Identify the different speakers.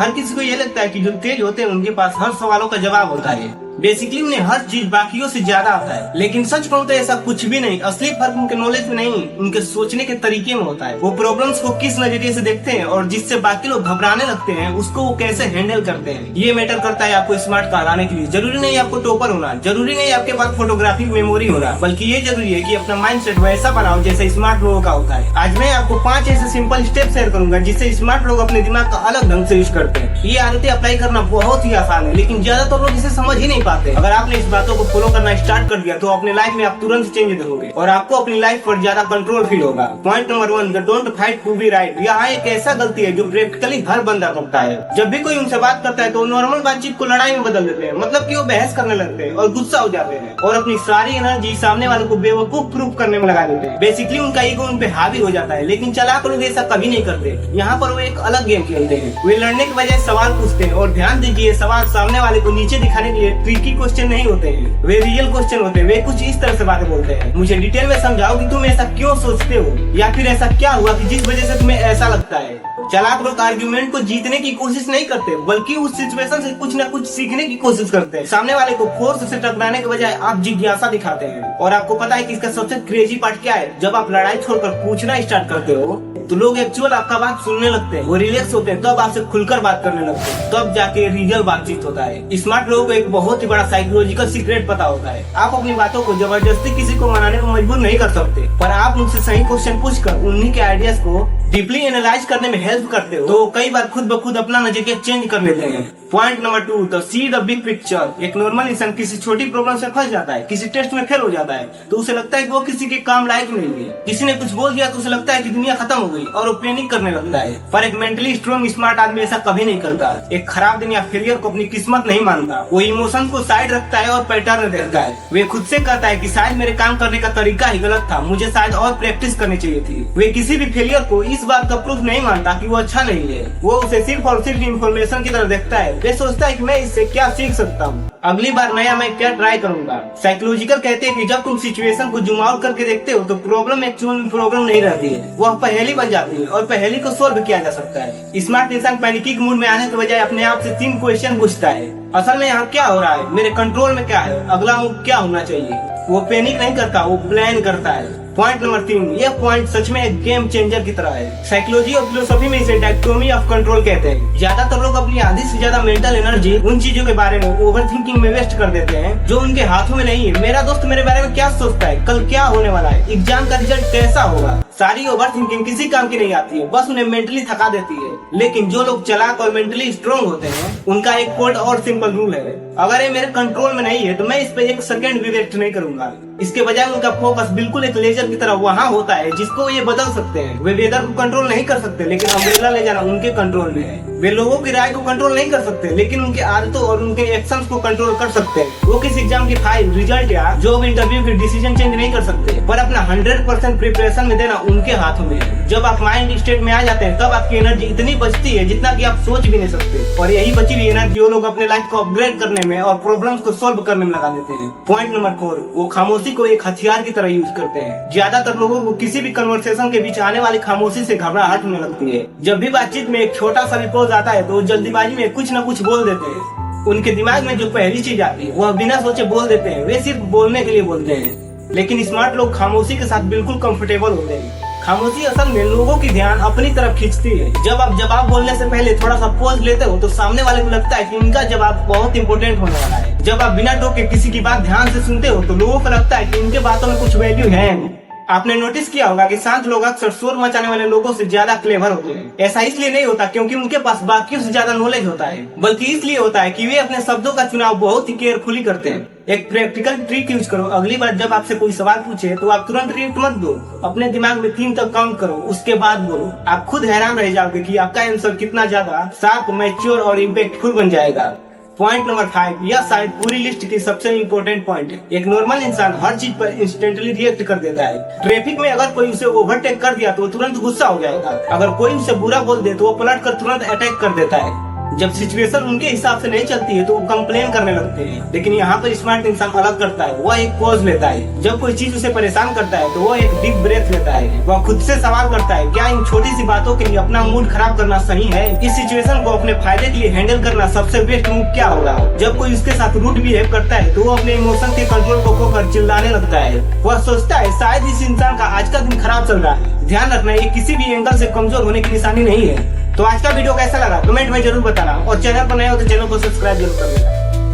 Speaker 1: हर किसी को ये लगता है कि जो तेज होते हैं उनके पास हर सवालों का जवाब होता है। बेसिकली उन्हें हर चीज बाकियों से ज्यादा आता है। लेकिन सच कहूं तो ऐसा कुछ भी नहीं। असली फर्क उनके नॉलेज में नहीं, उनके सोचने के तरीके में होता है। वो प्रॉब्लम्स को किस नजरिए से देखते हैं और जिससे बाकी लोग घबराने लगते हैं उसको वो कैसे हैंडल करते हैं, ये मैटर करता है आपको स्मार्ट कार आने के लिए। जरूरी नहीं आपको टॉपर होना, जरूरी नहीं आपके पास फोटोग्राफिक मेमोरी होना, बल्कि ये जरूरी है कि अपना माइंडसेट वैसा बनाओ जैसे स्मार्ट लोगों का होता है। आज मैं आपको 5 ऐसे सिंपल स्टेप शेयर करूंगा जिससे स्मार्ट लोग अपने दिमाग का अलग ढंग से यूज करते हैं। ये आदतें अप्लाई करना बहुत ही आसान है, लेकिन ज्यादातर लोग इसे समझ ही नहीं पाते। अगर आपने इस बातों को फॉलो करना स्टार्ट कर दिया तो अपने लाइफ में आप तुरंत चेंज होगे और आपको अपनी लाइफ पर ज्यादा कंट्रोल फील होगा। Point number 1, don't fight to be right. यहाँ एक ऐसा गलती है जो प्रैक्टिकली हर बंदा करता है। जब भी कोई उनसे बात करता है तो नॉर्मल बातचीत को लड़ाई में बदल देते हैं। मतलब कि वो बहस करने लगते हैं और गुस्सा हो जाते हैं और अपनी सारी एनर्जी सामने वाले को बेवकूफ प्रूफ करने में लगा देते हैं। बेसिकली उनका ईगो उन पे हावी हो जाता है। लेकिन चालाक लोग ऐसा कभी नहीं करते। यहाँ पर वो एक अलग गेम खेलते हैं। वे लड़ने के बजाय सवाल पूछते हैं। और ध्यान दीजिए, सवाल सामने वाले को नीचे दिखाने के लिए ट्रिकी क्वेश्चन नहीं होते हैं, वे रियल क्वेश्चन होते हैं। वे कुछ इस तरह से बातें बोलते हैं, मुझे डिटेल में समझाओ कि तुम ऐसा क्यों सोचते हो, या फिर ऐसा क्या हुआ कि जिस वजह से तुम्हें ऐसा लगता है। चालाक लोग आर्ग्यूमेंट को जीतने की कोशिश नहीं करते, बल्कि उस सिचुएशन से कुछ न कुछ सीखने की कोशिश करते हैं। सामने वाले को फोर्स से टकराने के बजाय आप जिज्ञासा दिखाते हैं। और आपको पता है कि इसका सबसे क्रेजी पार्ट क्या है? जब आप लड़ाई छोड़कर पूछना स्टार्ट करते हो तो लोग एक्चुअल आपका बात सुनने लगते हैं, वो रिलैक्स होते हैं, तब आपसे खुलकर बात करने लगते हैं, तब जाके रियल बातचीत होता है। स्मार्ट लोगों को एक बहुत ही बड़ा साइकोलॉजिकल सीक्रेट पता होता है। आप अपनी बातों को जबरदस्ती किसी को मनाने को मजबूर नहीं कर सकते, पर आप उनसे सही क्वेश्चन पूछकर उन्हीं के आइडियाज को डीपली एनालाइज करने में हेल्प करते हो तो कई बार खुद ब खुद अपना नजरिया चेंज कर लेते हैं। Point number 2, the see the big picture. एक नॉर्मल इंसान किसी छोटी प्रॉब्लम से फंस जाता है, किसी टेस्ट में फेल हो जाता है तो उसे लगता है कि वो किसी के काम लायक नहीं है। किसी ने कुछ बोल दिया तो उसे लगता है कि दुनिया खत्म हो गई और वो पैनिक करने लगता है। पर एक मेंटली स्ट्रॉन्ग स्मार्ट आदमी ऐसा कभी नहीं करता। एक खराब दिन या फेलियर को अपनी किस्मत नहीं मानता। वो इमोशन को साइड रखता है और पैटर्न देखता है। वे खुद से कहता है कि शायद मेरे काम करने का तरीका ही गलत था, मुझे शायद और प्रैक्टिस करनी चाहिए थी। वे किसी भी फेलियर को इस बात का प्रूफ नहीं मानता कि वो अच्छा नहीं है। वो उसे सिर्फ और सिर्फ इन्फॉर्मेशन की तरह देखता है। वे सोचता है कि मैं इससे क्या सीख सकता हूँ, अगली बार नया मैं क्या ट्राई करूंगा। साइकोलॉजिकल कहते हैं कि जब तुम सिचुएशन को जूम आउट करके देखते हो तो प्रॉब्लम एक्चुअल प्रॉब्लम नहीं रहती है, वह पहेली बन जाती है और पहेली को सोल्व किया जा सकता है। स्मार्ट इंसान पैनिकी मूड में आने के बजाय अपने आप से 3 क्वेश्चन पूछता है। असल में यहाँ क्या हो रहा है, मेरे कंट्रोल में क्या है, अगला मूव क्या होना चाहिए। वो पैनिक नहीं करता, वो प्लान करता है। पॉइंट नंबर 3, यह पॉइंट सच में एक गेम चेंजर की तरह है। साइकोलॉजी और फिलोसफी में इसे डायकोटोमी ऑफ कंट्रोल कहते हैं। ज्यादातर लोग अपनी आधी से ज्यादा मेंटल एनर्जी उन चीजों के बारे में ओवर थिंकिंग में वेस्ट कर देते हैं जो उनके हाथों में नहीं है। मेरा दोस्त मेरे बारे में क्या सोचता है, कल क्या होने वाला है, एग्जाम का रिजल्ट कैसा होगा। सारी ओवर थिंकिंग किसी काम की नहीं आती है, बस उन्हें मेंटली थका देती है। लेकिन जो लोग चालाक और मेंटली स्ट्रॉन्ग होते हैं उनका एक कोड और सिंपल रूल है, अगर ये मेरे कंट्रोल में नहीं है तो मैं इस पे 1 सेकंड भी वेस्ट नहीं करूंगा। इसके बजाय उनका फोकस बिल्कुल एक लेजर की तरह वहाँ होता है जिसको ये बदल सकते हैं। वे वेदर को कंट्रोल नहीं कर सकते लेकिन अम्ब्रेला ले जाना उनके कंट्रोल में है। वे लोगों की राय को कंट्रोल नहीं कर सकते लेकिन उनके आदतों और उनके एक्शंस को कंट्रोल कर सकते हैं। वो किसी एग्जाम की फाइल, रिजल्ट या जॉब इंटरव्यू की डिसीजन चेंज नहीं कर सकते, पर अपना 100% प्रिपरेशन में देना उनके हाथों में है। जब आप माइंड स्टेट में आ जाते हैं तब आपकी एनर्जी इतनी बचती है जितना कि आप सोच भी नहीं सकते। और यही बची हुई एनर्जी वो लोग अपने लाइफ को अपग्रेड करने में और प्रॉब्लम्स को सॉल्व करने में लगा देते हैं। पॉइंट नंबर 4, वो खामोशी को एक हथियार की तरह यूज करते हैं। ज्यादातर लोगों को किसी भी कन्वर्सेशन के बीच आने वाली खामोशी से घबराहट होने लगती है। जब भी बातचीत में एक छोटा सा भी पॉज आता है तो जल्दीबाजी में कुछ न कुछ बोल देते हैं। उनके दिमाग में जो पहली चीज आती है वह बिना सोचे बोल देते हैं। वे सिर्फ बोलने के लिए बोलते हैं। लेकिन स्मार्ट लोग खामोशी के साथ बिल्कुल कंफर्टेबल होते हैं। खामोशी असल में लोगों की ध्यान अपनी तरफ खींचती है। जब आप जवाब बोलने से पहले थोड़ा सा पॉज लेते हो तो सामने वाले को लगता है कि इनका जवाब बहुत इंपॉर्टेंट होने वाला है। जब आप बिना टोके किसी की बात ध्यान से सुनते हो तो लोगों को लगता है कि इनके बातों में कुछ वैल्यू है। आपने नोटिस किया होगा कि शांत लोग अक्सर शोर मचाने वाले लोगों से ज्यादा क्लेवर होते हैं। ऐसा इसलिए नहीं होता क्योंकि उनके पास बाकियों से ज्यादा नॉलेज होता है, बल्कि इसलिए होता है कि वे अपने शब्दों का चुनाव बहुत ही केयरफुली करते हैं। एक प्रैक्टिकल ट्रिक यूज करो। अगली बार जब आपसे कोई सवाल पूछे तो आप तुरंत रिएक्ट मत दो। अपने दिमाग में 3 तक काउंट करो, उसके बाद बोलो। आप खुद हैरान रह जाओगे कि आपका आंसर कितना ज्यादा शार्प, मैच्योर और इम्पैक्टफुल बन जाएगा। पॉइंट नंबर 5, यह शायद पूरी लिस्ट की सबसे इम्पोर्टेंट पॉइंट है। एक नॉर्मल इंसान हर चीज पर इंस्टेंटली रिएक्ट कर देता है। ट्रैफिक में अगर कोई उसे ओवरटेक कर दिया तो तुरंत गुस्सा हो जाएगा। अगर कोई उसे बुरा बोल दे तो वो पलट कर तुरंत अटैक कर देता है। जब सिचुएशन उनके हिसाब से नहीं चलती है तो वो कंप्लेन करने लगते हैं। लेकिन यहाँ पर स्मार्ट इंसान अलग करता है, वह एक पॉज लेता है। जब कोई चीज उसे परेशान करता है तो वह एक डीप ब्रेथ लेता है। वह खुद से सवाल करता है, क्या इन छोटी सी बातों के लिए अपना मूड खराब करना सही है? इस सिचुएशन को अपने फायदे के लिए हैंडल करना सबसे बेस्ट मूव क्या होगा? जब कोई उसके साथ रूड बिहेव करता है तो वो अपने इमोशन के कंट्रोल को खोकर चिल्लाने लगता है। वह सोचता है शायद इस इंसान का आज का दिन खराब चल रहा है। ध्यान रखना, ये किसी भी एंगल से कमजोर होने की निशानी नहीं है। तो आज का वीडियो कैसा लगा कमेंट में जरूर बताना, और चैनल पर नए हो तो चैनल को सब्सक्राइब जरूर कर लेना।